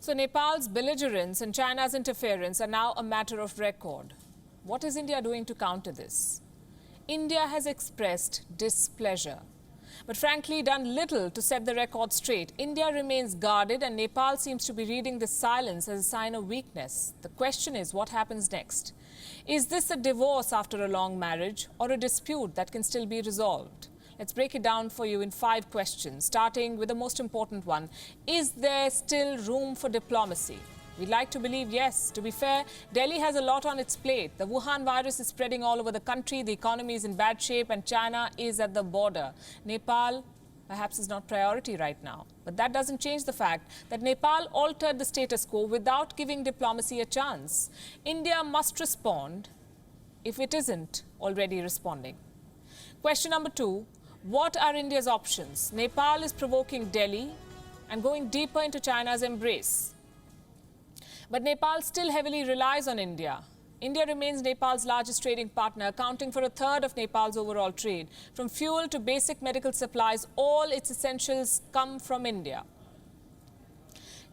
So Nepal's belligerence and China's interference are now a matter of record. What is India doing to counter this? India has expressed displeasure, but frankly done little to set the record straight. India remains guarded and Nepal seems to be reading this silence as a sign of weakness. The question is, what happens next? Is this a divorce after a long marriage or a dispute that can still be resolved? Let's break it down for you in 5 questions, starting with the most important one. Is there still room for diplomacy? We'd like to believe yes. To be fair, Delhi has a lot on its plate. The Wuhan virus is spreading all over the country, the economy is in bad shape, and China is at the border. Nepal perhaps is not priority right now. But that doesn't change the fact that Nepal altered the status quo without giving diplomacy a chance. India must respond if it isn't already responding. Question number 2. What are India's options? Nepal is provoking Delhi and going deeper into China's embrace. But Nepal still heavily relies on India. India remains Nepal's largest trading partner, accounting for 1/3 of Nepal's overall trade. From fuel to basic medical supplies, all its essentials come from India.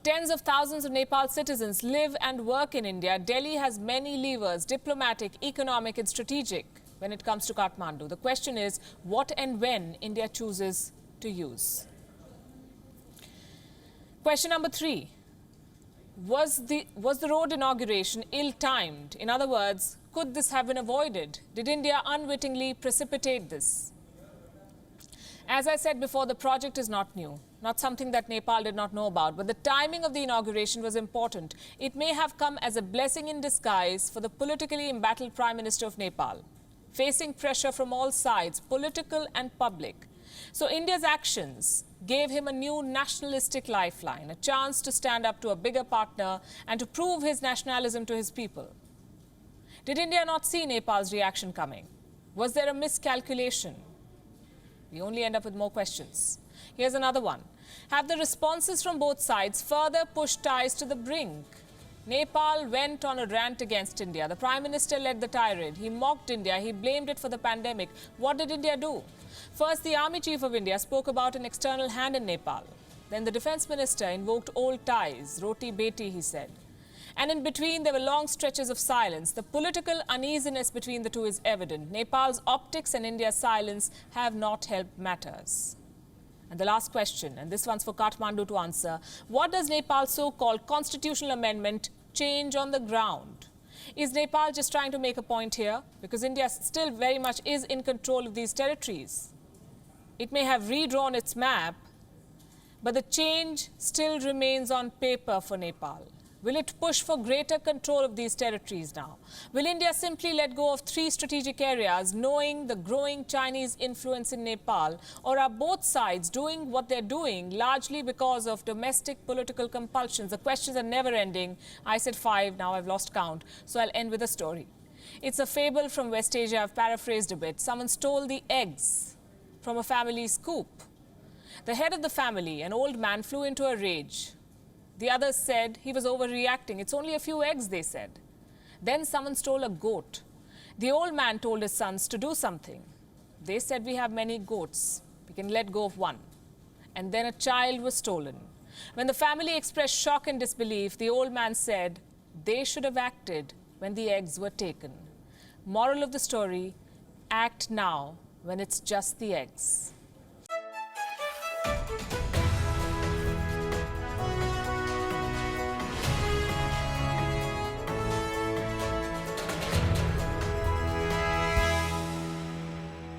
Tens of thousands of Nepal citizens live and work in India. Delhi has many levers, diplomatic, economic and strategic, when it comes to Kathmandu. The question is, what and when India chooses to use. Question number 3. Was the road inauguration ill-timed? In other words, could this have been avoided? Did India unwittingly precipitate this? As I said before, the project is not new, not something that Nepal did not know about, but the timing of the inauguration was important. It may have come as a blessing in disguise for the politically embattled Prime Minister of Nepal, facing pressure from all sides, political and public. So India's actions gave him a new nationalistic lifeline, a chance to stand up to a bigger partner and to prove his nationalism to his people. Did India not see Nepal's reaction coming? Was there a miscalculation? We only end up with more questions. Here's another one. Have the responses from both sides further pushed ties to the brink? Nepal went on a rant against India. The Prime Minister led the tirade. He mocked India. He blamed it for the pandemic. What did India do? First, the Army Chief of India spoke about an external hand in Nepal. Then the Defence Minister invoked old ties. Roti beti, he said. And in between, there were long stretches of silence. The political uneasiness between the two is evident. Nepal's optics and India's silence have not helped matters. And the last question, and this one's for Kathmandu to answer. What does Nepal's so-called constitutional amendment change on the ground? Is Nepal just trying to make a point here? Because India still very much is in control of these territories. It may have redrawn its map, but the change still remains on paper for Nepal. Will it push for greater control of these territories now? Will India simply let go of 3 strategic areas, knowing the growing Chinese influence in Nepal? Or are both sides doing what they're doing largely because of domestic political compulsions? The questions are never ending. I said 5, now I've lost count. So I'll end with a story. It's a fable from West Asia. I've paraphrased a bit. Someone stole the eggs from a family's coop. The head of the family, an old man, flew into a rage. The others said he was overreacting. It's only a few eggs, they said. Then someone stole a goat. The old man told his sons to do something. They said, we have many goats. We can let go of one. And then a child was stolen. When the family expressed shock and disbelief, the old man said they should have acted when the eggs were taken. Moral of the story, act now when it's just the eggs.